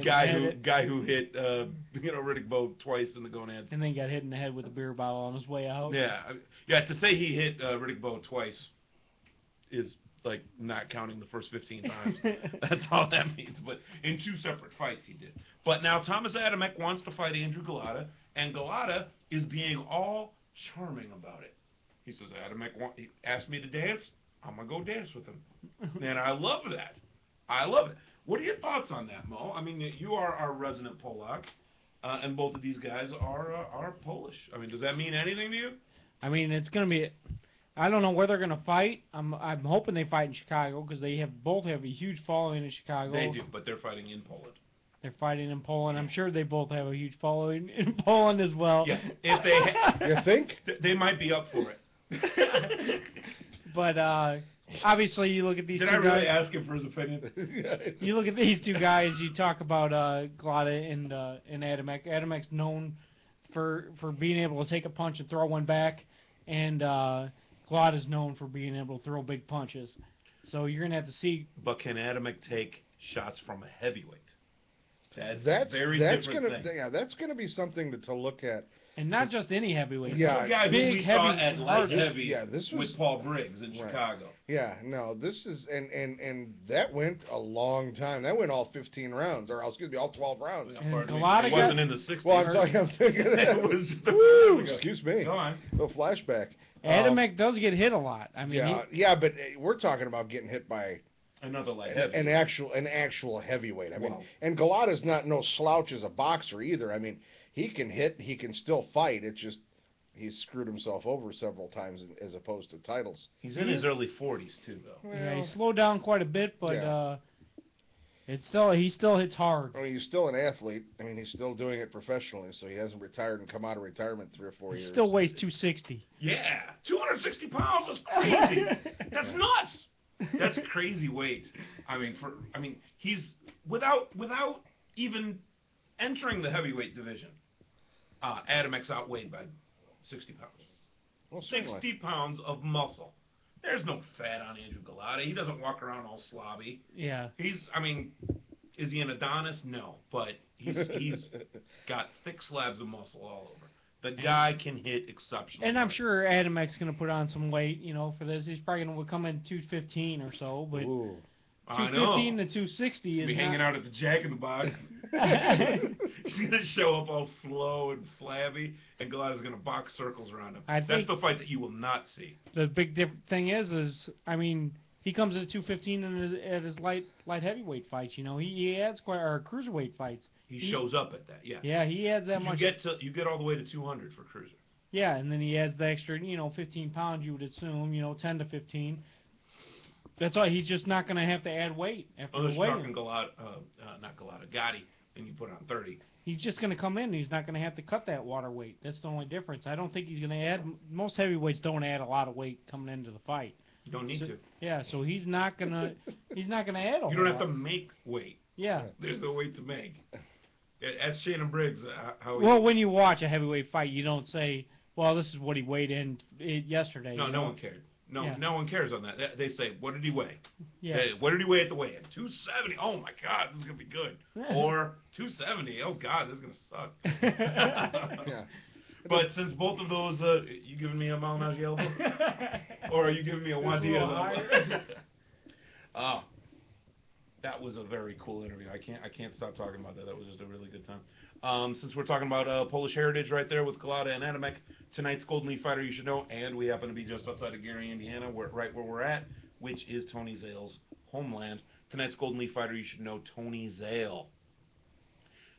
Guy who hit Riddick Bowe twice in the gonads. And then got hit in the head with a beer bottle on his way out. Yeah. To say he hit Riddick Bowe twice is like not counting the first 15 times. That's all that means. But in 2 separate fights he did. But now Thomas Adamek wants to fight Andrew Galata, and Galata is being all charming about it. He says, Adamek he asked me to dance. I'm going to go dance with him. And I love that. I love it. What are your thoughts on that, Mo? I mean, you are our resident Polak, and both of these guys are Polish. I mean, does that mean anything to you? I mean, it's going to be... I don't know where they're going to fight. I'm hoping they fight in Chicago because they both have a huge following in Chicago. They do, but they're fighting in Poland. They're fighting in Poland. I'm sure they both have a huge following in Poland as well. Yeah, if they you think they might be up for it. But obviously, you look at these. Did two I really guys, ask him for his opinion? You look at these two guys. You talk about Galata and Adamek. Adamek's known for being able to take a punch and throw one back, and Galata's known for being able to throw big punches. So you're gonna have to see. But can Adamek take shots from a heavyweight? That's very different thing. Yeah, that's gonna be something to look at. And not just any heavyweight. Yeah, the guy who we saw at light heavy this was, with Paul Briggs in Chicago. Yeah, no, this is and that went a long time. That went all 15 rounds, or excuse me, all 12 rounds. And Galata it wasn't in the 60s. Well, I'm thinking it was just a few years ago. Excuse me. Go on. A little flashback. Adamek does get hit a lot. I mean, but we're talking about getting hit by another light heavy, an actual heavyweight. I mean, and Galata's not no slouch as a boxer either. I mean, he can hit, he can still fight. It's just he's screwed himself over several times as opposed to titles. He's in his early 40s too, though. Well, yeah, he slowed down quite a bit, but he still hits hard. I mean, he's still an athlete. I mean, he's still doing it professionally, so he hasn't retired and come out of retirement 3 or 4 years. He still weighs 260. Yeah, 260 pounds is crazy. That's nuts. That's crazy weight. I mean, he's without even entering the heavyweight division. Adamek's outweighed by 60 pounds. Well, 60 pounds of muscle. There's no fat on Andrew Galata. He doesn't walk around all slobby. Yeah. Is he an Adonis? No, but he's got thick slabs of muscle all over. The guy can hit exceptionally. And I'm sure Adamek's going to put on some weight, for this. He's probably going to come in 215 or so, but 215 to 260 is be hanging out at the Jack in the Box. He's going to show up all slow and flabby, and Galata's going to box circles around him. That's the fight that you will not see. The big thing is he comes in at 215 at his light heavyweight fights. He adds cruiserweight fights. He shows up at that, yeah. Yeah, he adds that much. You get all the way to 200 for cruiser. Yeah, and then he adds the extra, 15 pounds. You would assume, 10 to 15. That's why he's just not going to have to add weight after the weight. Unless you're talking Gotti, and you put on 30. He's just going to come in. And he's not going to have to cut that water weight. That's the only difference. I don't think he's going to add. Most heavyweights don't add a lot of weight coming into the fight. You don't need to. Yeah, so he's not gonna add a You don't have to make weight. Yeah. There's no weight to make. Ask Shannon Briggs when you watch a heavyweight fight, you don't say, well, this is what he weighed in yesterday. No one cared. No one cares on that. They say, what did he weigh? Yeah. What did he weigh at the weigh-in? 270. Oh, my God, this is going to be good. Or 270. Oh, God, this is going to suck. Yeah. But since both of those, you giving me a Malnagi elbow? Or are you giving me a Juan Diaz elbow? That was a very cool interview. I can't stop talking about that. That was just a really good time. Since we're talking about Polish heritage right there with Galata and Adamek, tonight's Golden Leaf fighter you should know, and we happen to be just outside of Gary, Indiana, right where we're at, which is Tony Zale's homeland. Tonight's Golden Leaf fighter you should know, Tony Zale.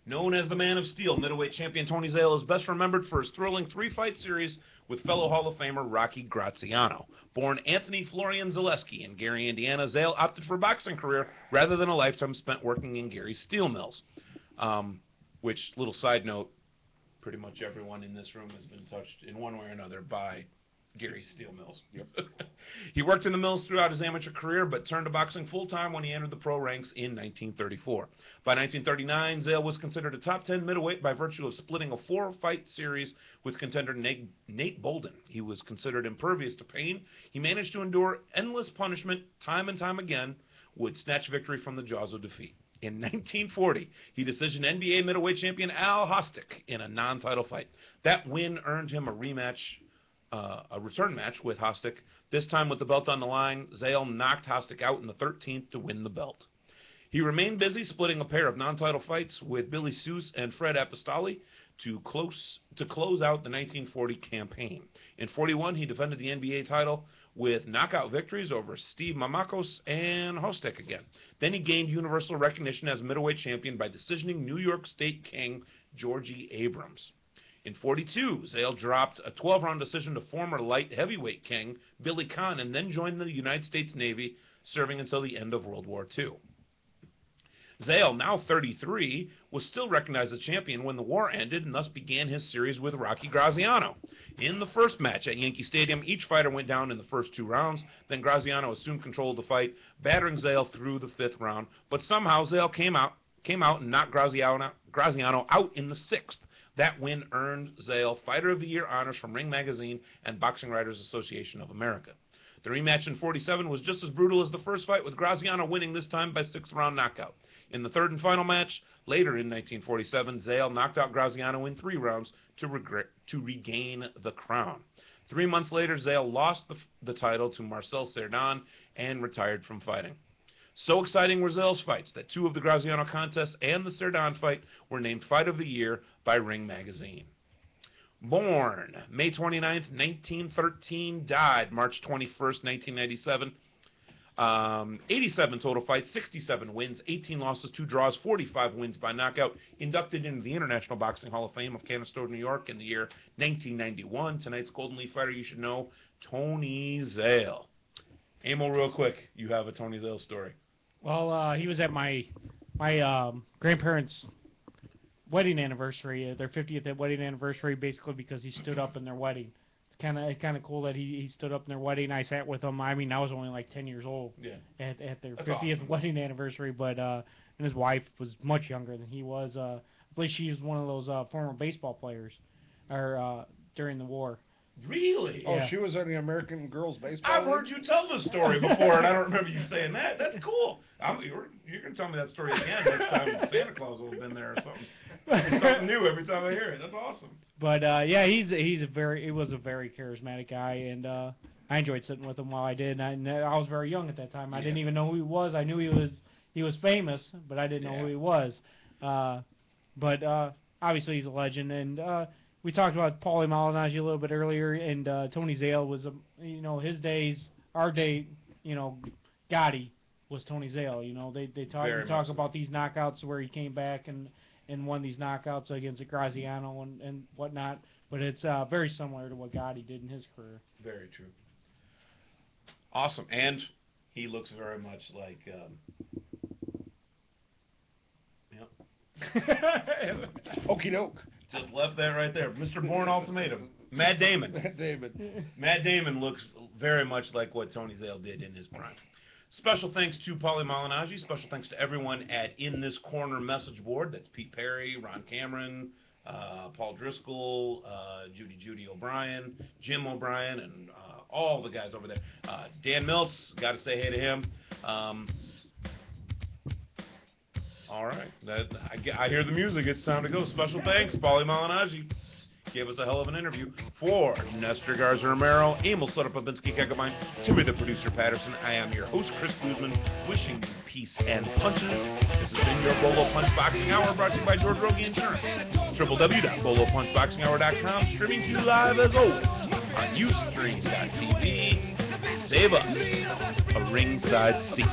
Known as the Man of Steel, middleweight champion Tony Zale is best remembered for his thrilling 3-fight series with fellow Hall of Famer Rocky Graziano. Born Anthony Florian Zaleski in Gary, Indiana, Zale opted for a boxing career rather than a lifetime spent working in Gary's steel mills. Which, little side note, pretty much everyone in this room has been touched in one way or another by Gary's steel mills. Yep. He worked in the mills throughout his amateur career, but turned to boxing full-time when he entered the pro ranks in 1934. By 1939, Zale was considered a top 10 middleweight by virtue of splitting a 4-fight series with contender Nate Bolden. He was considered impervious to pain. He managed to endure endless punishment time and time again, would snatch victory from the jaws of defeat. In 1940, he decisioned NBA middleweight champion Al Hostek in a non-title fight. That win earned him a return match with Hostek, this time with the belt on the line. ZALE knocked Hostek out in the 13th to win the belt. He remained busy splitting a pair of non-title fights with Billy Seuss and Fred Apostoli to close out the 1940 campaign. In 41, he defended the NBA title with knockout victories over Steve Mamakos and Hostek again. Then he gained universal recognition as middleweight champion by decisioning New York State King Georgie Abrams. In 42, ZALE dropped a 12-round decision to former light heavyweight king Billy Conn and then joined the United States Navy, serving until the end of World War II. ZALE, now 33, was still recognized as champion when the war ended and thus began his series with Rocky Graziano. In the first match at Yankee Stadium, each fighter went down in the first 2 rounds. Then Graziano assumed control of the fight, battering ZALE through the 5th round. But somehow ZALE came out and knocked Graziano out in the 6th. That win earned ZALE Fighter of the Year honors from Ring Magazine and Boxing Writers Association of America. The rematch in 47 was just as brutal as the first fight, with Graziano winning this time by 6th round knockout. In the 3rd and final match, later in 1947, ZALE knocked out Graziano in 3 rounds to regain the crown. 3 months later, ZALE lost the title to Marcel Cerdan and retired from fighting. So exciting were ZALE's fights that 2 of the Graziano contests and the Cerdan fight were named Fight of the Year by Ring Magazine. Born May 29th, 1913, died March 21st, 1997. 87 total fights, 67 wins, 18 losses, 2 draws, 45 wins by knockout. Inducted into the International Boxing Hall of Fame of Canastota, New York in the year 1991. Tonight's Golden Leaf fighter you should know, Tony ZALE. Amo, real quick, you have a Tony ZALE story. Well, he was at my grandparents' wedding anniversary, their 50th wedding anniversary, basically because he stood up in their wedding. It's kind of cool that he stood up in their wedding. I sat with him. I mean, I was only like 10 years old at their 50th awesome. wedding anniversary, but and his wife was much younger than he was. I believe she was one of those former baseball players, or during the war. Really? Oh, Yeah. she was on the American Girls Baseball I've League? heard you tell this story before, and I don't remember you saying that. That's cool. You're going to tell me that story again next time Santa Claus will have been there or something. It's something new every time I hear it. That's awesome. But yeah, he was a very charismatic guy, and I enjoyed sitting with him while I did. And I was very young at that time. I didn't even know who he was. I knew he was famous, but I didn't know who he was. But obviously he's a legend, and we talked about Paulie Malignaggi a little bit earlier, and Tony ZALE was his days, our day, Gotti was Tony ZALE. They talk about these knockouts where he came back and won these knockouts against Graziano and whatnot, but it's very similar to what Gotti did in his career. Very true. Awesome. And he looks very much like, Okie doke. just left that right there. Mr. Bourne Ultimatum. Matt Damon. David. Matt Damon looks very much like what Tony ZALE did in his prime. Special thanks to Paulie Malignaggi. Special thanks to everyone at In This Corner message board. That's Pete Perry, Ron Cameron, Paul Driscoll, Judy O'Brien, Jim O'Brien, and all the guys over there. Dan Miltz, got to say hey to him. All right, I hear the music. It's time to go. Special thanks, Paulie Malignaggi. Gave us a hell of an interview. For Nestor Garza Romero, Emil Sotopavinsky Kekabine, Timmy the producer Patterson, I am your host, Chris Guzman, wishing you peace and punches. This has been your Bolo Punch Boxing Hour, brought to you by George Rogie Insurance. www.bolopunchboxinghour.com, streaming to you live as always on Ustream.tv. Save us a ringside seat.